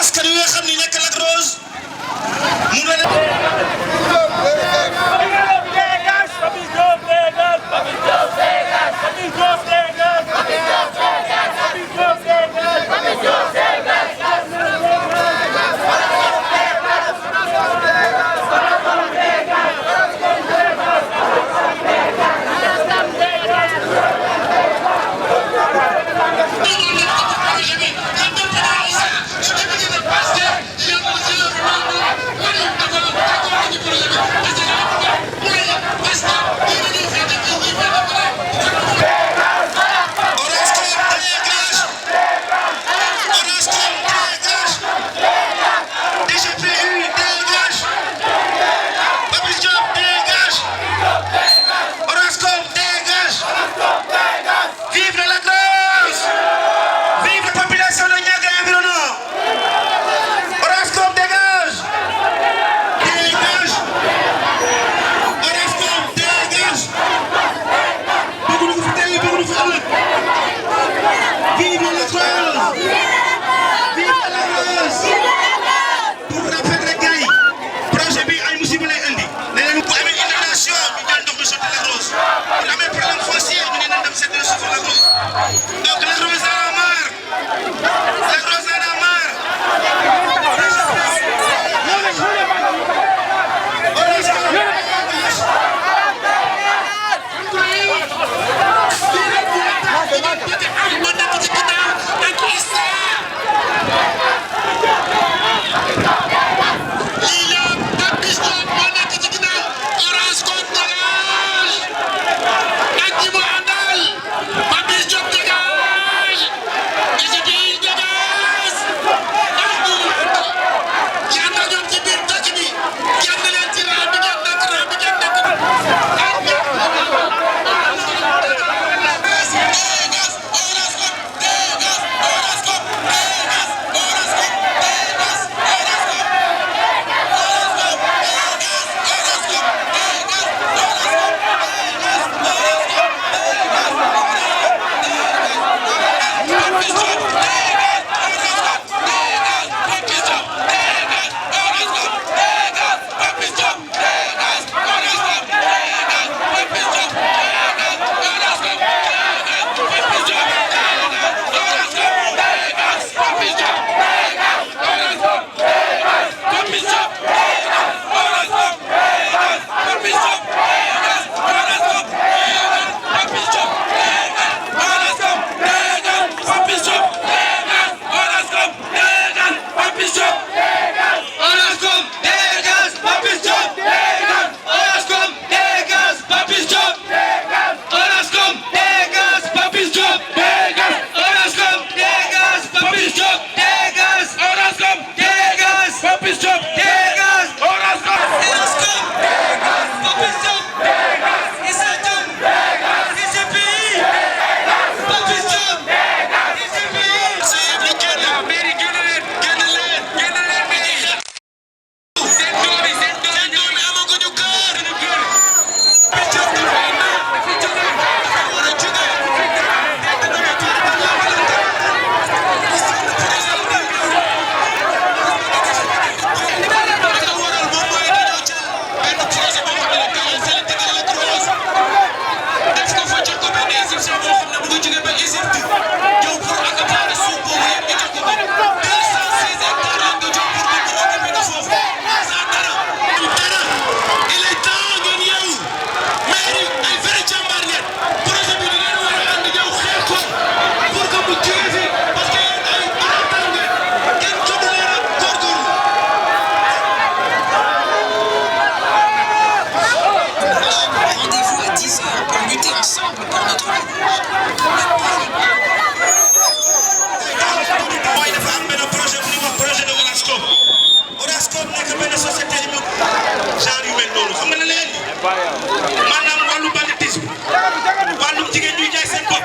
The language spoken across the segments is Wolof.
askan wi nga xam ni nekk Lac Rose mu ne maanaam wàllu banditisme wàllum jigéen ñuy jaay seen bopp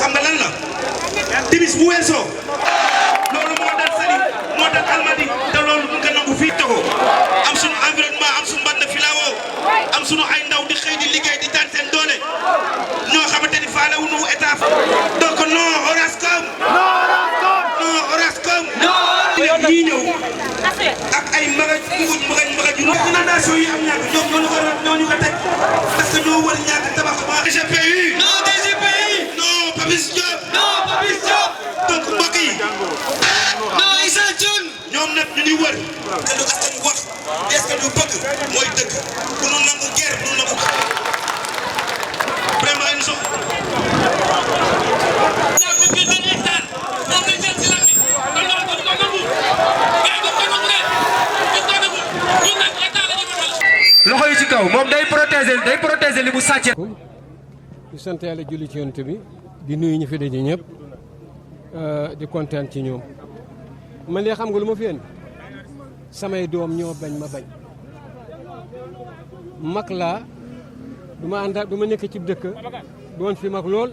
xam nga lan la timis bu weesoo loolu moo dal Saly moo dal Almadi te loolu du nga nangu fii Togo am suñu sunu ay ndaw di xëy di liggéey di daan seen doole ñoo xamante ni faale wu ñu état donc non Orascom ñii ñëw ak ay magaj yu inondation yi am ñàkk ñoo ñu ko teg parce que ñoo war ñàkk tabax DGPU non Papis Diop donc mbokk yi non Issa Thioune ñoom nag ñu ngi wër te lu askan wax est-ce que ñu bëgg mooy dëgg ku nu nangu guerre nu nangu ko vraiment une chose loxo yi ci kaw moom day protéger li mu sàcce. di sant yàlla julli ci yonent bi di nuyu ñu fi daje ñëpp di kontaan ci ñoom man de xam nga lu ma fi indi samay doom ñoo bañ ma bañ mag laa du ma ànd du ma nekk ci dëkk doon fi mag lool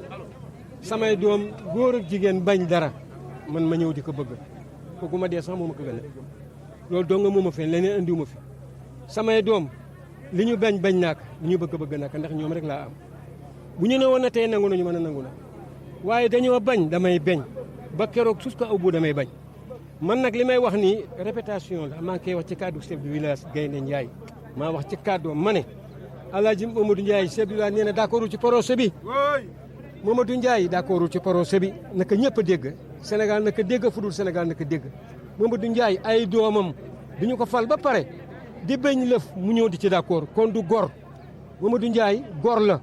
samay doom góor ak jigéen bañ dara man ma ñëw di ko bëgg kooku ma dee sax moo ma ko gën a loolu doo nga moo ma fi leneen andiwu ma fi samay doom li ñu bañ naak li ñu bëgg naak ndax ñoom rek laa am bu ñu ne woon na tey nangu nañu mën a nangu na waaye dañoo bañ damay bañ ba keroog sus ko aw bu damay bañ man nag li may wax nii répétition la maa ngi koy wax ci kaddu chef du village Gaynde Ndiaye maa wax ci kaddu ma ne Alaaji Mamadou Ndiaye chef du village nee na d'accord ci projet bi Mamadou Ndiaye d'accord ci projet bi naka ñëpp a dégg Sénégal naka dégg fu dul Sénégal naka dégg Mamadou Ndiaye ay doomam duñu ko fal ba pare di bañ lëf mu ñëw di ci d'accord kon du gor Mamadou Ndiaye gor la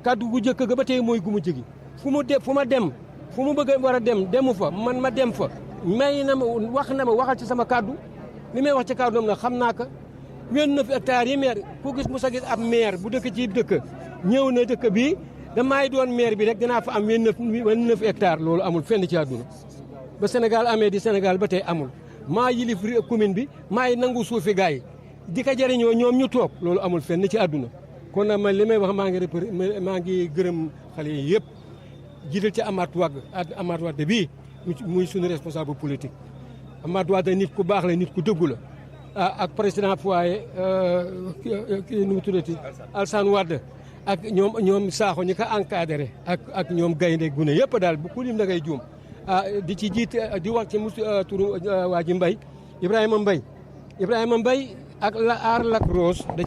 kaddu gu jëkk ga ba tey mooy gu mu jigi fu mu dem fu mu bëgg war a dem demu fa man ma dem fa may na ma wax na ma waxal ci sama kaddu li may wax ci kaddu nag xam naa ko 29 hectares yi maire ku gis mu sa gis ab maire bu dëkk ci dëkk ñëw na dëkk bii damay doon maire bi rek dinaa fa am 29 hectares loolu amul fenn ci àdduna ba Sénégal amee di Sénégal ba tey amul maa yilif commune bi maay nangu suufi gars yi di ko jëriñoo ñoom ñu toog loolu amul fenn ci àdduna kon nag man li may wax maa ngi gërëm xale yi yëpp jiital ci Amath Wade bii muy suñu responsable politique Amath Wade nit ku baax la nit ku dëggu la ak président foyer kii nu mu tuddati Alassane Wade ak ñoom Sakho ñi ko encadré ak ñoom gaynde gune yëpp daal bu ku lim da ngay juum di ci jiit di wax ci turu waa ji Ibrahima Mbaye ak la aar Lac Rose da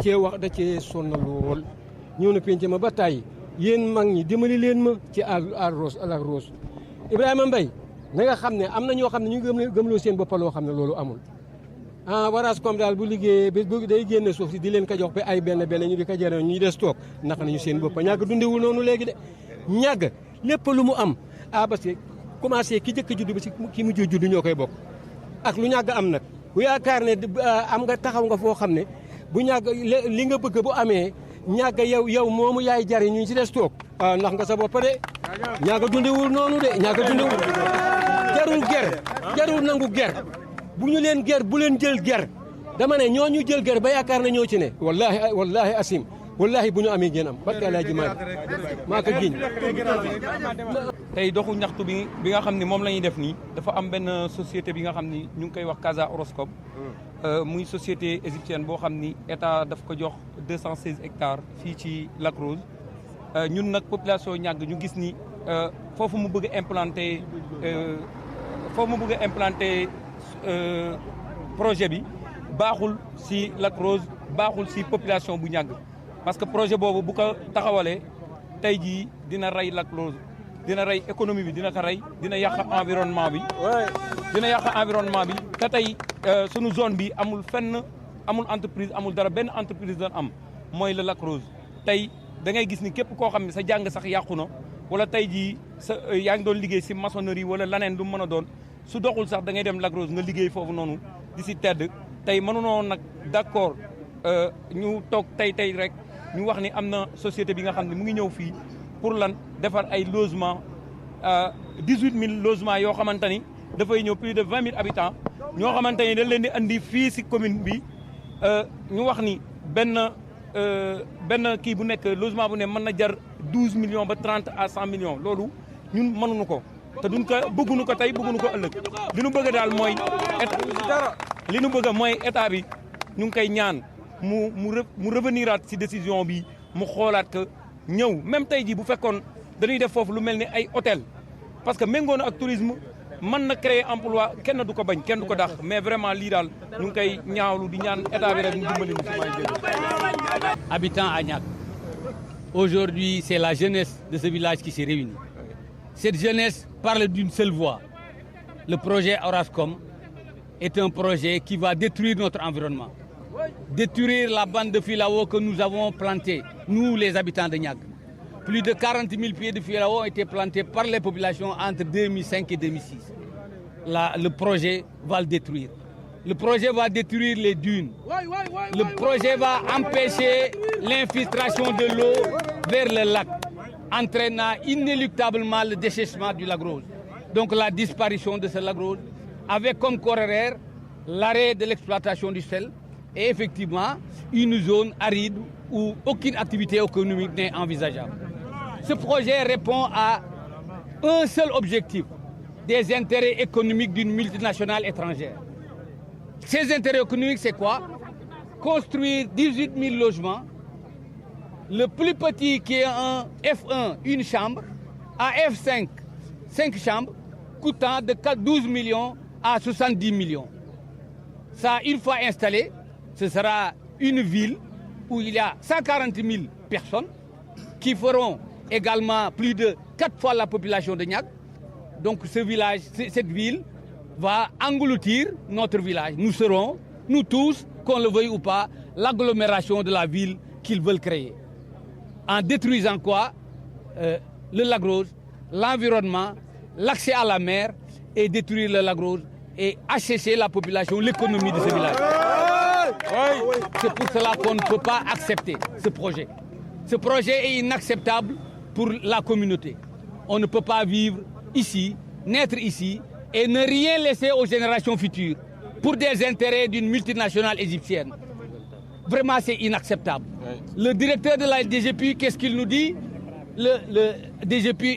cee sonn lool ñëw na penc ma ba tàyyi yéen mag ñi dimbali leen ma ci aar Lac Rose Ibrahima Mbaye na nga xam ne am na ñoo xam ne ñu ngi gëmloo seen bopp loo xam ne loolu amul Orascom daal bu liggéeyee bu day génne suuf si di leen ko jox ba ay benn ñu di ko jëriñoo ñu des toog nax nañu seen bopp ñàgg dundewul noonu léegi de ñàgg lépp lu mu am parce que commencé ki jëkk juddu ba si ki mujj juddu ñoo koy bokk ak lu ñàgg am nag bu yaakaar ne am nga taxaw nga foo xam ne bu ñàgg li nga bëgg bu amee ñàgg yow moomu yaay jariñ ñu ci des toog ndax nga sa bopp de ñàgg dundewul noonu de ñàgg dundewul jarul nangu ger bu ñu leen ger bu leen jël ger dama ne ñoo ñu jël ger ba yaakaar na ñoo ci ne wallahi asim wallahi bu ñu amee ngeen am barke Alaaji Maalik maa ko giñ tey doxu ñaxtu bi nga xam ne moom la ñuy def nii dafa am benn société bi nga xam ni ñu ngi koy wax Casa Orascom muy société égyptienne boo xam ni état daf ko jox 216 hectares fii ci Lac Rose ñun nag population ñàgg ñu gis ni foofu mu bëgg a implanter projet bi baaxul si Lac Rose baaxul si population bu ñàgg parce que projet boobu bu ko taxawalee tey jii dina rey Lac Rose dina rey économie bi dina ko rey dina yàq environnement bi te tey sunu zone bi amul entreprise amul dara benn entreprise doon am mooy la Lac Rose tey da ngay gis ni képp koo xam ne sa jàng sax yàqu na wala tey jii yaa ngi doon liggéey si maçonnerie wala laneen lu mu mën a doon su doxul sax da ngay dem Lac Rose nga liggéey foofu noonu di si tedd tey mënunoo nag d'accord ñu toog tey rek ñu wax ni am na société bi nga xam ne mu ngi ñëw fii pour lan defar ay logement 18000 logements yoo xamante ni dafay ñëw plus de 20000 habitants ñoo xamante ni dañ leen di andi fii si commune bi ñu wax ni benn kii bu nekk logement bu ne mën na jar 12 millions ba 30 à 100 millions loolu ñun mënuñu ko te duñ ko bëgguñu ko tey bëgguñu ko ëllëg li ñu bëgg daal mooy état bi ñu ngi koy ñaan mu reveniraat ci décision bi mu xoolaat que ñëw même tey jii bu fekkoon dañuy def foofu lu mel ni ay hôtel parce que méngoo na ak tourisme mën na créer emploi kenn du ko bañ kenn du ko dàq mais vraiment lii daal ñu ngi koy ñaawlu di ñaan état bi rek mu dimbali ñu si may Habitants à Niack. Aujourd'hui, c'est la jeunesse de ce village qui s'est réunie. Cette jeunesse parle d'une seule voix. Le projet Orascom est un projet qui va détruire notre environnement. Détruire la bande de filao que nous avons plantée, nous les habitants de Niack. Plus de 40 000 pieds de filao ont été plantés par les populations entre 2005 et 2006. Le projet va le détruire. Le projet va détruire les dunes. Le projet va empêcher l'infiltration de l'eau vers le lac, entraînant inéluctablement le dessèchement du lac Rose. Donc la disparition de ce lac Rose, avec comme corollaire l'arrêt de l'exploitation du sel et effectivement une zone aride où aucune activité économique n'est envisageable. Ce projet répond à un seul objectif, des intérêts économiques d'une multinationale étrangère. Ces intérêts économiques, c'est quoi? Construire 18 000 logements, le plus petit qui est un F1, une chambre, à F5, 5 chambres, coûtant de 12 millions à 70 millions. Ça, une fois installé, ce sera une ville où il y a 140 000 personnes qui feront également plus de 4 fois la population de Niack. Donc ce village, cette ville va engloutir notre village. Nous serons, nous tous, qu'on le veuille ou pas, l'agglomération de la ville qu'ils veulent créer. En détruisant quoi? Le lac Rose, l'environnement, l'accès à la mer et détruire le lac Rose et assécher la population, l'économie de ce village. C'est pour cela qu'on ne peut pas accepter ce projet. Ce projet est inacceptable pour la communauté. On ne peut pas vivre ici, naître ici et ne rien laisser aux générations futures pour des intérêts d'une multinationale égyptienne. Vraiment, c'est inacceptable. Le directeur de la DGPU, qu'est-ce qu'il nous dit? Le DGPU,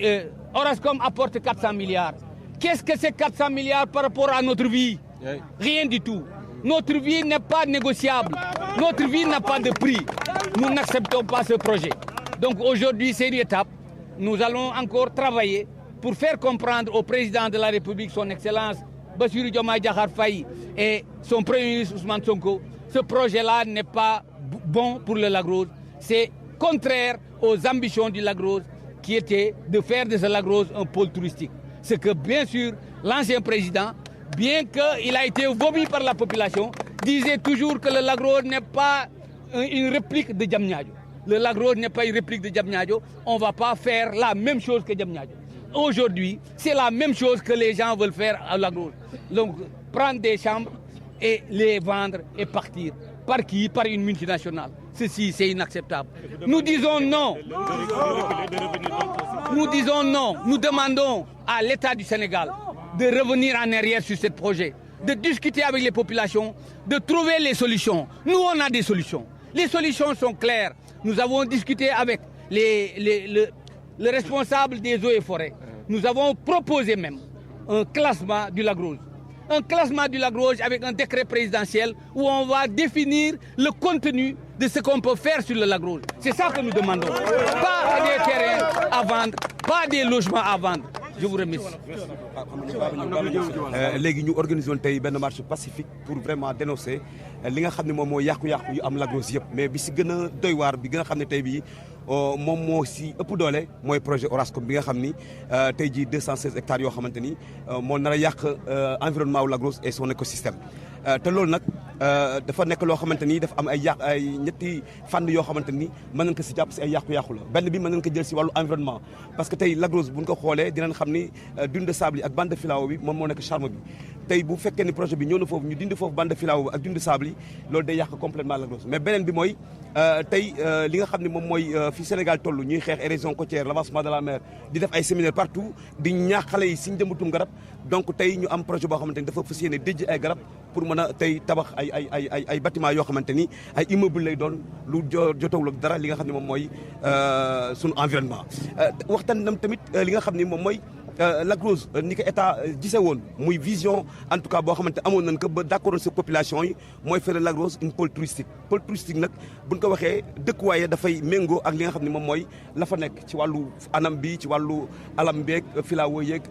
Orascom apporte 400 milliards. Qu'est-ce que c'est 400 milliards par rapport à notre vie? Rien du tout. Notre vie n'est pas négociable. Notre vie n'a pas de prix. Nous n'acceptons pas ce projet. Donc aujourd'hui, c'est une étape. Nous allons encore travailler pour faire comprendre au président de la République, son Excellence Bassirou Diomaye Diakhar Faye et son Premier ministre Ousmane Sonko, ce projet-là n'est pas bon pour le lac Rose. C'est contraire aux ambitions du lac Rose qui était de faire de ce lac Rose un pôle touristique. Ce que bien sûr l'ancien président, bien qu'il a été vomi par la population, disait toujours que le lac Rose n'est pas une réplique de Diamniadio. Le lac Rose n'est pas une réplique de Diamniadio. On ne va pas faire la même chose que Diamniadio. Aujourd'hui, c'est la même chose que les gens veulent faire à lac Rose. Donc, prendre des chambres et les vendre et partir. Par qui? Par une multinationale. Ceci, c'est inacceptable. Nous disons non. Nous disons non. Nous demandons à l'État du Sénégal de revenir en arrière sur ce projet, de discuter avec les populations, de trouver les solutions. Nous, on a des solutions. Les solutions sont claires. Nous avons discuté avec le responsable des eaux et forêts. Nous avons proposé même un classement du lac Rose. Un classement du lac Rose avec un décret présidentiel où on va définir le contenu de ce qu'on peut faire sur le lac Rose. C'est ça que nous demandons. Pas des terrains à vendre, pas des logements à vendre. Je vous remercie. léegi ñu organisé woon tey benn marche pacifique pour vraiment dénoncer li nga xam ne moom mooy yàqu-yàqu yu am Lac Rose yëpp mais bi si gën a doy waar bi nga xam ne tey bii moom moo si ëpp doole mooy projet Orascom bi nga xam ni tey jii 216 hectares yoo xamante ni moo nar a yàq environnement wu Lac Rose et son écosystème te loolu nag dafa nekk loo xamante ni dafa am ay ñetti fànn yoo xamante ni mën nañ ko si jàpp si ay yàqu-yàqu la benn bi mën nañ ko jël si wàllu environnement parce que tey Lac Rose bu ñu ko xoolee dinañ xam ni dune de sable yi ak bande de filao bi moom moo nekk charme bi tey bu fekkee ni projet bi ñëw na foofu ñu dindi foofu bande de filao bi ak dune de sable yi loolu day yàq complètement Lac Rose mais beneen bi mooy tey li nga xam ne moom mooy fi Sénégal toll ñuy xeex érosion côtière l'avancement de la mer di def ay séminaire partout di ñaax xale yi si njëmbatum garab donc tey ñu am projet boo xamante ni dafa fas yéene déj ay garab pour mën a tey tabax ay bâtiment yoo xamante ni ay immeuble lay doon lu jotawul ak dara li nga xam ne moom mooy sunu environnement waxtaan nam tamit li nga xam ne moom mooy Lac Rose ni ko état gisee woon muy vision en tout cas boo xamante amoon nañ ko ba d'accord sa population yi mooy faire Lac Rose une pôle touristique nag buñ ko waxee dëkkuwaaye dafay méngoo ak li nga xam ne moom mooy la fa nekk ci wàllu anam bi ci wàllu alam beeg filao yeeg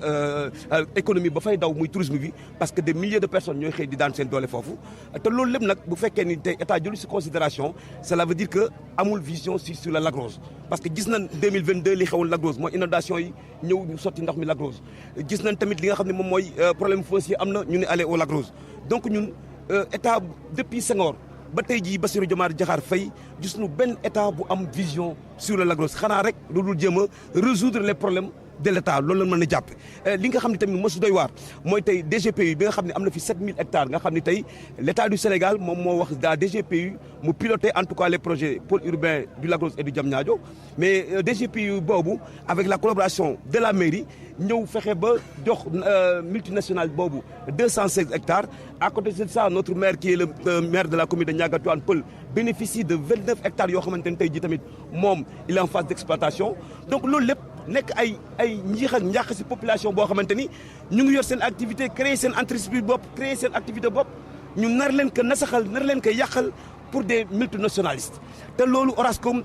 économie ba fay daw muy tourisme bi parce que des milliers de personnes ñooy xëy di daan seen doole foofu te loolu lépp nag bu fekkee ni tey état jëlu si considération cela veut dire que amul vision sur la Lac Rose parce que gis nañ 2022 li xewoon Lac Rose mooy inondation yi ñëw ñu sotti ndox mi Lac Rose gis nañ tamit li nga xam ne moom mooy problème foncier am na ñu ne aller au Lac Rose donc ñun état depuis Senghor ba tey jii Bassirou Diomaye Diakhar Faye gis nu benn état bu am vision sur le Lac Rose xanaa rek lu dul jéem a résoudre les problèmes de l' état loolu la mën a jàpp li nga xam ne tamit mosu doy waar mooy tey DGPU bi nga xam ne am na fi 7000 hectares nga xam ne tey l' état du Sénégal moom moo wax daa DGPU mu piloter en tout cas les projets pôle urbain du Lac Rose et du Diamniadio mais DGPU boobu avec la collaboration de la mairie ñëw fexe ba jox multinationale boobu 216 hectares à côté de ça notre maire qui est le maire de la commune de Ndiaga Tivaouane Peulh bénéficie de 29 hectares yoo xamante ne tey jii tamit moom il est en phase d' exploitation donc loolu lépp nekk ay njiix ak njàq si population boo xamante ni ñu ngi yor seen activité créer seen entreprise bopp créer seen activité bopp ñu nar leen ko nasaxal nar leen ko yàqal pour des multinationalistes te loolu Orascom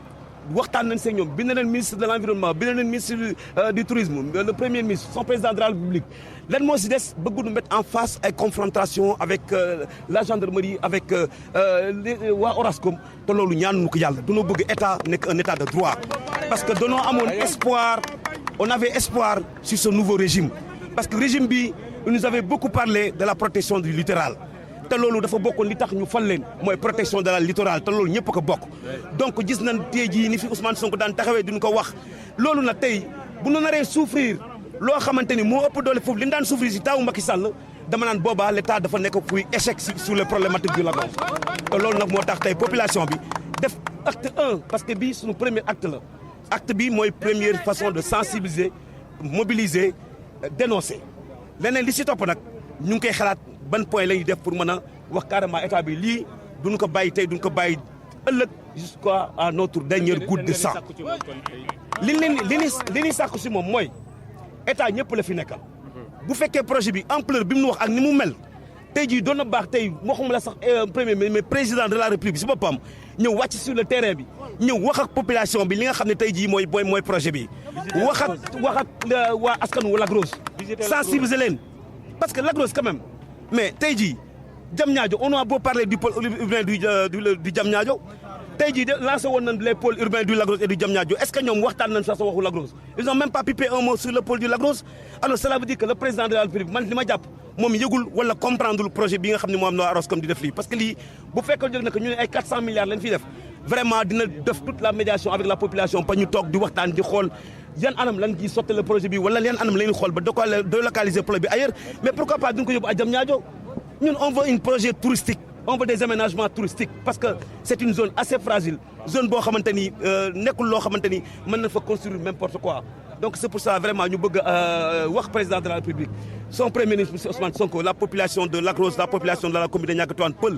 waxtaan nañ seen ñoom bind nañ ministre de l' environnement bind nañ ministre du tourisme le premier ministre son président de la République lan moo si des bëgg nu mettre en face ay confrontation avec la gendarmerie avec waa Orascom te loolu ñaanuñu ko yàlla dañoo bëgg état nekk un état de droit parce que dañoo amoon espoir on avait espoir sur ce nouveau régime parce que régime bi il nous avait beaucoup parlé de la protection du littoral te loolu dafa bokkoon li tax ñu fal leen mooy protection de la littoral te loolu ñëpp a ko bokk donc gis nañ tey jii ni fi Ousmane Sonko daan taxawee duñu ko wax loolu nag tey bu ñu naree souffrir loo xamante ni moo ëpp doole foofu li ñu daan souffrir si taawu Macky Sall dama naan boobaa l' état dafa nekk kuy échec sur les problématiques du Lac Rose te loolu nag moo tax tey population bi def acte 1 parce que bii suñu premier acte la acte bi mooy première façon de sensibiliser mobiliser dénoncer leneen li si topp nag ñu ngi koy xalaat ban point la ñuy def pour mën a wax carrément état bi lii duñu ko bàyyi tey duñu ko bàyyi ëllëg jusqu'à notre dernière goutte de sang li ñuy sàkku si moom mooy état ñëpp la fi nekkal bu fekkee projet bi ampleur bi mu wax ak ni mu mel tey jii doon na baax tey waxuma la sax premier mais président de la république si boppam ñëw wàcc sur le terrain bi ñëw wax ak population bi li nga xam ne tey jii mooy projet bi wax ak waa askanu Lac Rose sensibiliser leen parce que Lac Rose quand même mais tey jii Diamniadio on a beau parler du pôle urbain du Diamniadio tey jii lancé woon nañ les pôles urbains du Lac Rose et du Diamniadio est ce que ñoom waxtaan nañ sax sa waxu Lac Rose ils ont même pas pipé un mot sur le pôle du Lac Rose alors cela veut dire que le président de la République man li ma jàpp moom yëgul wala comprendre le projet bi nga xam ne moo am na Orascom di def lii parce que lii bu fekkoon jóg na que ñu ne ay 400 milliards lañ fiy def vraiment dina def toute la médiation avec la population pa ñu toog di waxtaan di xool yan anam lan ciy sotti le projet bi wala yan anam la ñuy xool ba délocaliser projet bi ailleurs mais pourquoi pas duñ ko yóbbu à Diamniadio ñun on veut un projet touristique on veut des aménagements touristiques parce que c'est une zone assez fragile zone boo xamante ni nekkul loo xamante ni mën na fa construire n'importe quoi donc c'est pour ça vraiment ñu bëgg wax président de la République son premier ministre monsieur Ousmane Sonko la population de Lac Rose la population de la commune de Ndiaga Tivaouane Peulh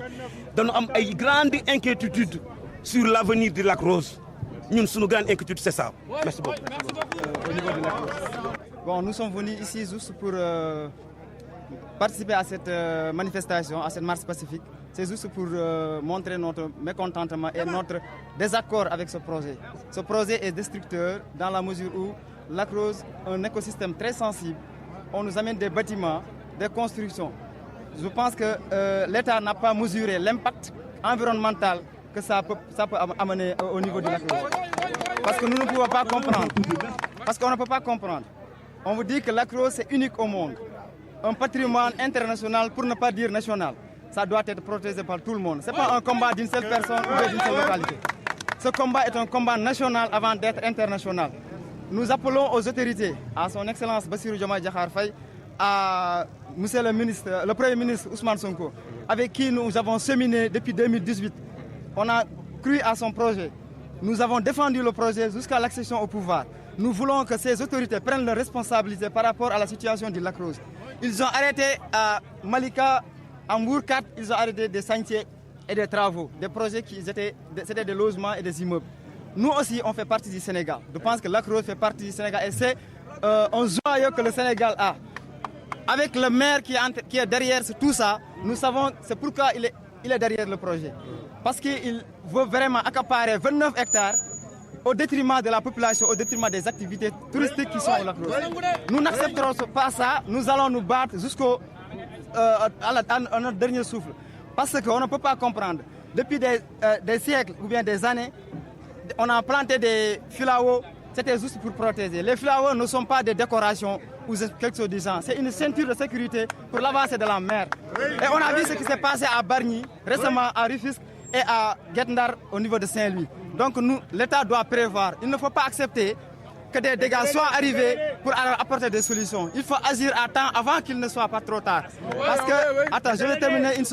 dañu am ay grandes inquiétudes sur l'avenir du Lac Rose ñun suñu grande inquiétude c'est ça merci beaucoup. Bon, nous sommes venus ici juste pour participer à cette manifestation, à cette marche pacifique. C'est juste pour montrer notre mécontentement et notre désaccord avec ce projet. Ce projet est destructeur dans la mesure où Lac Rose, un écosystème très sensible, on nous amène des bâtiments, des constructions. Je pense que l'État n'a pas mesuré l'impact environnemental que ça peut amener au niveau du Lac Rose. Parce que nous ne pouvons pas comprendre. Parce qu'on ne peut pas comprendre. On vous dit que Lac Rose, c'est unique au monde. Un patrimoine international, pour ne pas dire national. Ça doit être protégé par tout le monde. Ce n'est pas un combat d'une seule personne ou d'une seule localité. Ce combat est un combat national avant d'être international. Nous appelons aux autorités, à son Excellence Bassirou Diomaye Diakhar Faye, à Monsieur le ministre, le Premier ministre Ousmane Sonko, avec qui nous avons cheminé depuis 2018. On a cru à son projet. Nous avons défendu le projet jusqu'à l'accession au pouvoir. Nous voulons que ces autorités prennent leurs responsabilités par rapport à la situation du Lac Rose. Ils ont arrêté à Malika, à Mbour 4, ils ont arrêté des chantiers et des travaux, des projets qui c'était des logements et des immeubles. Nous aussi, on fait partie du Sénégal. Je pense que Lac Rose fait partie du Sénégal et c'est un joyau que le Sénégal a. Avec le maire qui est derrière tout ça, nous savons, c'est pourquoi il est derrière le projet. Parce qu'il veut vraiment accaparer 29 hectares au détriment de la population, au détriment des activités touristiques qui sont au Lac Rose. Nous n'accepterons pas ça, nous allons nous battre à notre dernier souffle. Parce qu'on ne peut pas comprendre. Depuis des siècles ou bien des années, on a planté des filaos, c'était juste pour protéger. Les filaos ne sont pas des décorations ou quelque chose de genre. C'est une ceinture de sécurité pour l'avancée de la mer. Et on a vu ce qui s'est passé à Bargny, récemment à Rufisque et à Guet-Ndar au niveau de Saint-Louis. Donc l'État doit prévoir. Il ne faut pas accepter que des dégâts soient arrivés pour apporter des solutions. Il faut agir à temps avant qu'il ne soit pas trop tard. Parce que, attends, je vais terminer une chose.